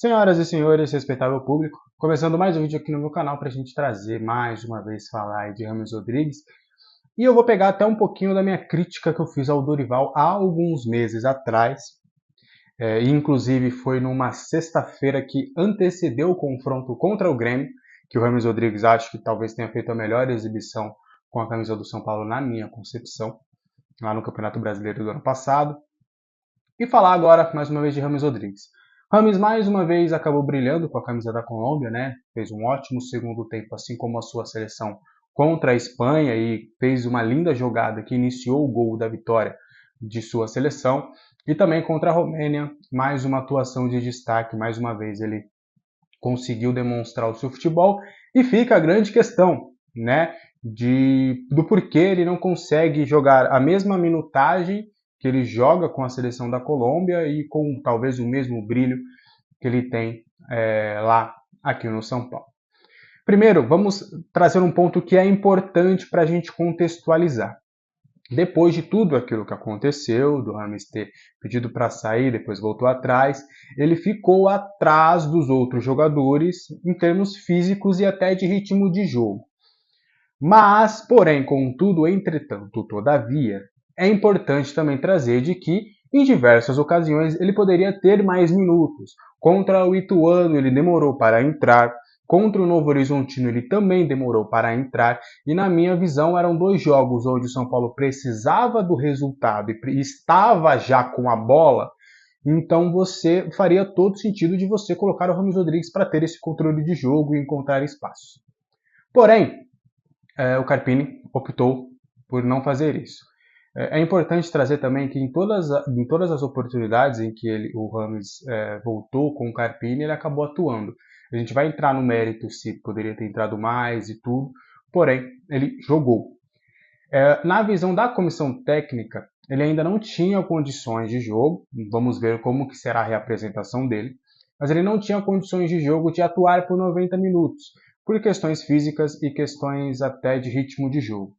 Senhoras e senhores, respeitável público, começando mais um vídeo aqui no meu canal para a gente trazer mais uma vez falar aí de James Rodrigues. E eu vou pegar até um pouquinho da minha crítica que eu fiz ao Dorival há alguns meses atrás. E inclusive foi numa sexta-feira que antecedeu o confronto contra o Grêmio, que o James Rodrigues acho que talvez tenha feito a melhor exibição com a camisa do São Paulo na minha concepção, lá no Campeonato Brasileiro do ano passado. E falar agora mais uma vez de James Rodrigues. Rames mais uma vez acabou brilhando com a camisa da Colômbia, né? Fez um ótimo segundo tempo, assim como a sua seleção contra a Espanha e fez uma linda jogada que iniciou o gol da vitória de sua seleção. E também contra a Romênia, mais uma atuação de destaque, mais uma vez ele conseguiu demonstrar o seu futebol e fica a grande questão, né? Do porquê ele não consegue jogar a mesma minutagem que ele joga com a seleção da Colômbia e com talvez o mesmo brilho que ele tem lá aqui no São Paulo. Primeiro, vamos trazer um ponto que é importante para a gente contextualizar. Depois de tudo aquilo que aconteceu, do Rames ter pedido para sair, depois voltou atrás, ele ficou atrás dos outros jogadores em termos físicos e até de ritmo de jogo. Mas, porém, contudo, entretanto, todavia, é importante também trazer de que, em diversas ocasiões, ele poderia ter mais minutos. Contra o Ituano, ele demorou para entrar. Contra o Novo Horizontino, ele também demorou para entrar. E, na minha visão, eram dois jogos onde o São Paulo precisava do resultado e estava já com a bola. Então, você faria todo sentido de você colocar o Rames Rodrigues para ter esse controle de jogo e encontrar espaço. Porém, o Carpini optou por não fazer isso. É importante trazer também que em todas as oportunidades em que o Rames voltou com o Carpini, ele acabou atuando. A gente vai entrar no mérito se poderia ter entrado mais e tudo, porém, ele jogou. Na visão da comissão técnica, ele ainda não tinha condições de jogo, vamos ver como que será a reapresentação dele, mas ele não tinha condições de jogo de atuar por 90 minutos, por questões físicas e questões até de ritmo de jogo.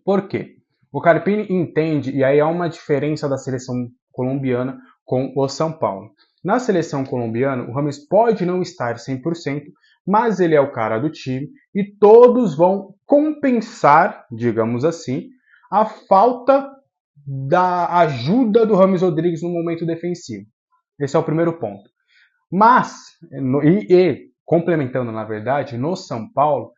Por quê? O Carpini entende, e aí há uma diferença da seleção colombiana com o São Paulo. Na seleção colombiana, o Rames pode não estar 100%, mas ele é o cara do time e todos vão compensar, digamos assim, a falta da ajuda do Rames Rodrigues no momento defensivo. Esse é o primeiro ponto. Mas, complementando na verdade, no São Paulo,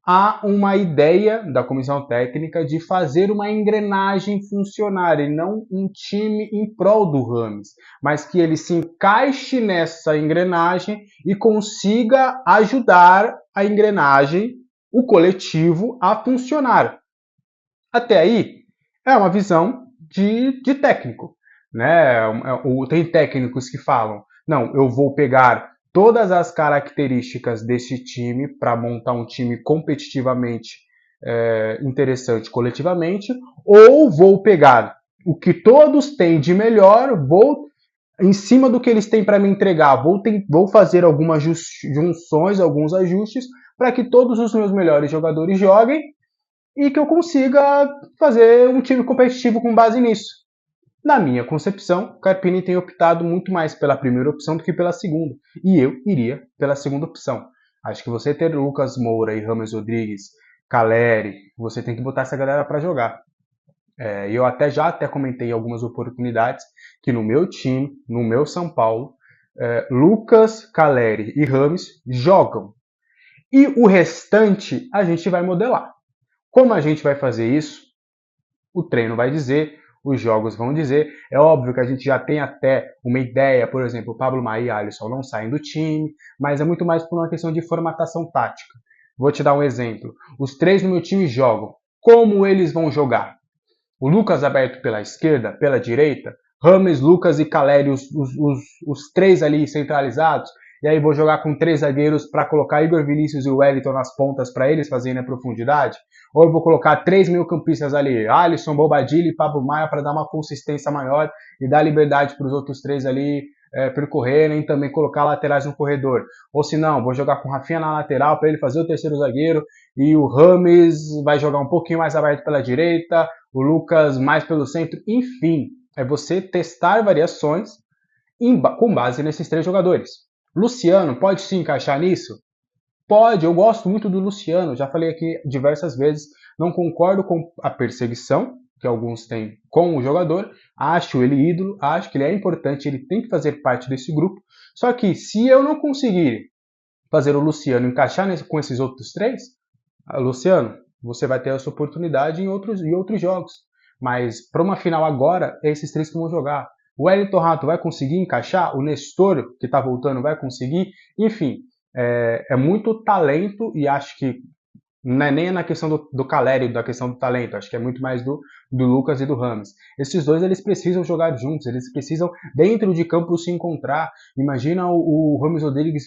há uma ideia da comissão técnica de fazer uma engrenagem funcionar e não um time em prol do Rames, mas que ele se encaixe nessa engrenagem e consiga ajudar a engrenagem, o coletivo, a funcionar. Até aí é uma visão de técnico, né? Tem técnicos que falam, não, eu vou pegar todas as características desse time para montar um time competitivamente interessante coletivamente, ou vou pegar o que todos têm de melhor, vou em cima do que eles têm para me entregar, vou fazer algumas junções, alguns ajustes para que todos os meus melhores jogadores joguem e que eu consiga fazer um time competitivo com base nisso. Na minha concepção, Carpini tem optado muito mais pela primeira opção do que pela segunda. E eu iria pela segunda opção. Acho que você ter Lucas Moura e James Rodrigues, Caleri, você tem que botar essa galera para jogar. E eu já comentei em algumas oportunidades que no meu time, no meu São Paulo, Lucas, Caleri e James jogam. E o restante a gente vai modelar. Como a gente vai fazer isso? O treino vai dizer, os jogos vão dizer. É óbvio que a gente já tem até uma ideia, por exemplo, o Pablo Maia e Alisson não saem do time, mas é muito mais por uma questão de formatação tática. Vou te dar um exemplo. Os três no meu time jogam. Como eles vão jogar? O Lucas aberto pela esquerda, pela direita, Rames, Lucas e Caleri, os três ali centralizados, e aí vou jogar com três zagueiros para colocar Igor Vinícius e Wellington nas pontas para eles fazerem a profundidade, ou eu vou colocar três meio-campistas ali, Alisson, Bobadilha e Pablo Maia para dar uma consistência maior e dar liberdade para os outros três ali percorrerem, também colocar laterais no corredor. Ou se não, vou jogar com o Rafinha na lateral para ele fazer o terceiro zagueiro e o Rames vai jogar um pouquinho mais aberto pela direita, o Lucas mais pelo centro, enfim, é você testar variações com base nesses três jogadores. Luciano pode se encaixar nisso? Pode, eu gosto muito do Luciano, já falei aqui diversas vezes, não concordo com a perseguição que alguns têm com o jogador, acho ele ídolo, acho que ele é importante, ele tem que fazer parte desse grupo, só que se eu não conseguir fazer o Luciano encaixar com esses outros três, Luciano, você vai ter essa oportunidade em outros jogos, mas para uma final agora, é esses três que vão jogar. O Wellington Rato vai conseguir encaixar? O Nestor, que está voltando, vai conseguir? Enfim, é muito talento e acho que não é nem na questão do Caleri, da questão do talento, acho que é muito mais do Lucas e do Rames. Esses dois, eles precisam jogar juntos, eles precisam, dentro de campo, se encontrar. Imagina o Rames Rodrigues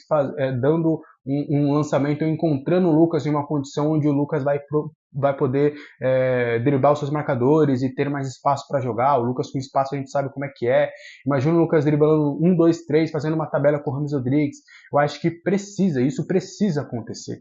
dando um lançamento, encontrando o Lucas em uma condição onde o Lucas vai poder driblar os seus marcadores e ter mais espaço para jogar. O Lucas com espaço a gente sabe como é que é. Imagina o Lucas driblando 1, 2, 3, fazendo uma tabela com o Rames Rodrigues. Eu acho que isso precisa acontecer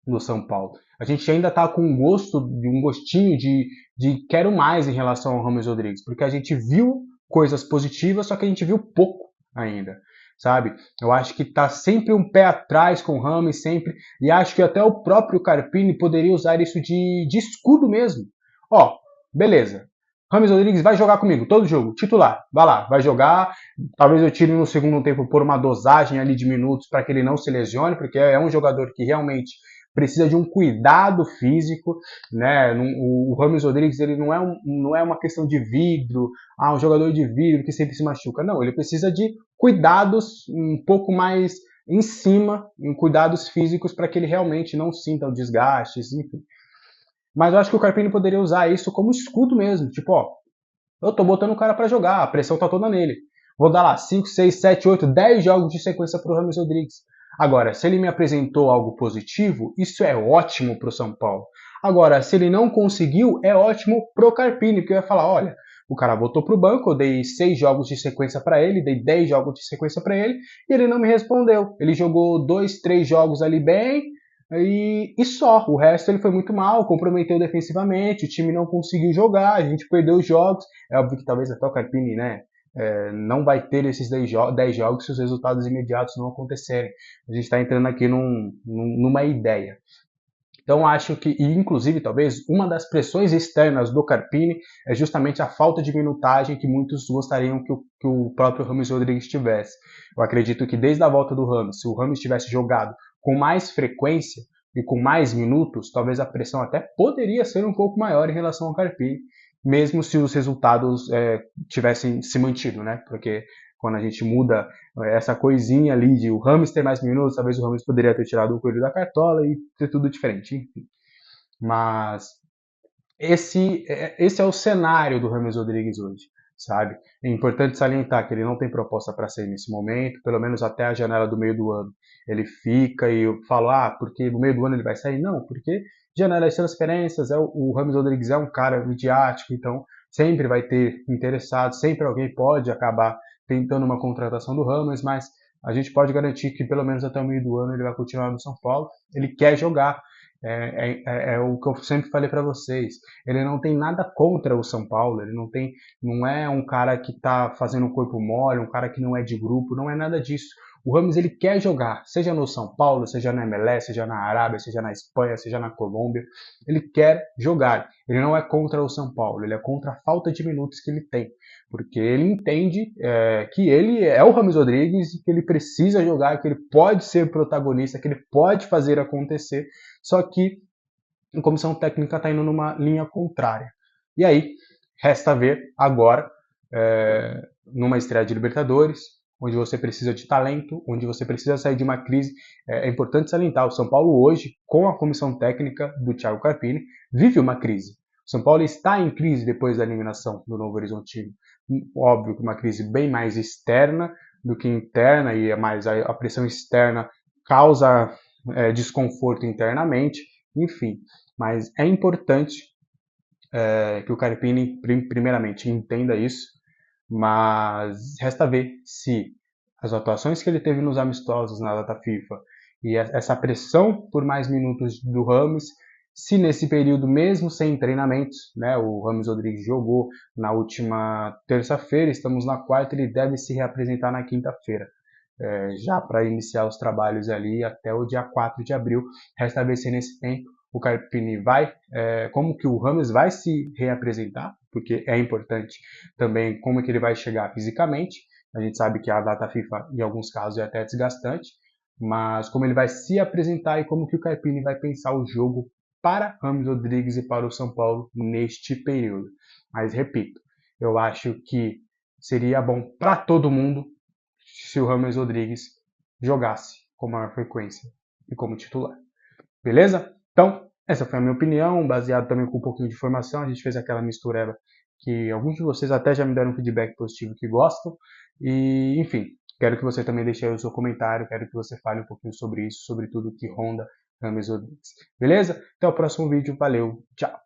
no São Paulo. A gente ainda está com um gostinho de quero mais em relação ao Ramos Rodrigues, porque a gente viu coisas positivas, só que a gente viu pouco ainda, sabe? Eu acho que está sempre um pé atrás com o Ramos, sempre, e acho que até o próprio Carpini poderia usar isso de escudo mesmo. Ó, beleza, Rames Rodrigues vai jogar comigo, todo jogo, titular, vai lá, vai jogar. Talvez eu tire no segundo tempo por uma dosagem ali de minutos para que ele não se lesione, porque é um jogador que realmente precisa de um cuidado físico, né? O Rames Rodrigues ele não é uma questão de vidro, um jogador de vidro que sempre se machuca. Não, ele precisa de cuidados um pouco mais em cima, em cuidados físicos para que ele realmente não sinta o desgaste, enfim. Mas eu acho que o Carpini poderia usar isso como escudo mesmo. Tipo, ó, eu tô botando o cara para jogar, a pressão tá toda nele. Vou dar lá 5, 6, 7, 8, 10 jogos de sequência pro Rames Rodrigues. Agora, se ele me apresentou algo positivo, isso é ótimo pro São Paulo. Agora, se ele não conseguiu, é ótimo pro Carpini, porque vai falar, olha, o cara voltou pro banco, eu dei 6 jogos de sequência para ele, dei 10 jogos de sequência para ele, e ele não me respondeu. Ele jogou 2, 3 jogos ali bem, e só. O resto ele foi muito mal, comprometeu defensivamente, o time não conseguiu jogar, a gente perdeu os jogos. É óbvio que talvez até o Carpini, né, não vai ter esses 10 jogos se os resultados imediatos não acontecerem. A gente está entrando aqui numa ideia. Então acho que, e inclusive talvez, uma das pressões externas do Carpini é justamente a falta de minutagem que muitos gostariam que o próprio Rames Rodrigues tivesse. Eu acredito que desde a volta do Rames, se o Rames tivesse jogado com mais frequência e com mais minutos, talvez a pressão até poderia ser um pouco maior em relação ao Carpini, mesmo se os resultados tivessem se mantido, né? Porque quando a gente muda essa coisinha ali de o Rames ter mais minutos, talvez o Rames poderia ter tirado o coelho da cartola e ter tudo diferente, enfim. Mas esse é o cenário do Rames Rodrigues hoje, sabe? É importante salientar que ele não tem proposta para sair nesse momento, pelo menos até a janela do meio do ano. Ele fica e eu falo, porque no meio do ano ele vai sair? Não, porque janela de transferências, o Rames Rodrigues é um cara midiático, então sempre vai ter interessados, sempre alguém pode acabar tentando uma contratação do Rames, mas a gente pode garantir que pelo menos até o meio do ano ele vai continuar no São Paulo. Ele quer jogar, é o que eu sempre falei para vocês. Ele não tem nada contra o São Paulo, ele não é um cara que está fazendo um corpo mole, um cara que não é de grupo, não é nada disso. O Rames ele quer jogar, seja no São Paulo, seja na MLS, seja na Arábia, seja na Espanha, seja na Colômbia. Ele quer jogar. Ele não é contra o São Paulo, ele é contra a falta de minutos que ele tem. Porque ele entende que ele é o Rames Rodrigues e que ele precisa jogar, que ele pode ser protagonista, que ele pode fazer acontecer, só que a comissão técnica está indo numa linha contrária. E aí, resta ver agora, numa estreia de Libertadores, onde você precisa de talento, onde você precisa sair de uma crise. É importante salientar, o São Paulo hoje, com a comissão técnica do Thiago Carpini, vive uma crise. O São Paulo está em crise depois da eliminação do Novo Horizontino. Óbvio que uma crise bem mais externa do que interna, e mais a pressão externa causa desconforto internamente, enfim. Mas é importante que o Carpini, primeiramente, entenda isso, mas resta ver se as atuações que ele teve nos amistosos na data FIFA e essa pressão por mais minutos do Rames, se nesse período, mesmo sem treinamentos, né, o Rames Rodrigues jogou na última terça-feira, estamos na quarta, ele deve se reapresentar na quinta-feira. já para iniciar os trabalhos ali até o dia 4 de abril. Resta ver se nesse tempo o Carpini como que o Rames vai se reapresentar, porque é importante também como que ele vai chegar fisicamente. A gente sabe que a data FIFA, em alguns casos, é até desgastante, mas como ele vai se apresentar e como que o Carpini vai pensar o jogo para Rames Rodrigues e para o São Paulo neste período. Mas repito, eu acho que seria bom para todo mundo se o Rames Rodrigues jogasse com maior frequência e como titular. Beleza? Então, essa foi a minha opinião, baseado também com um pouquinho de informação. A gente fez aquela mistureba que alguns de vocês até já me deram um feedback positivo que gostam. E, enfim, quero que você também deixe aí o seu comentário, quero que você fale um pouquinho sobre isso, sobre tudo que ronda Rames Rodrigues. Beleza? Até o próximo vídeo. Valeu, tchau!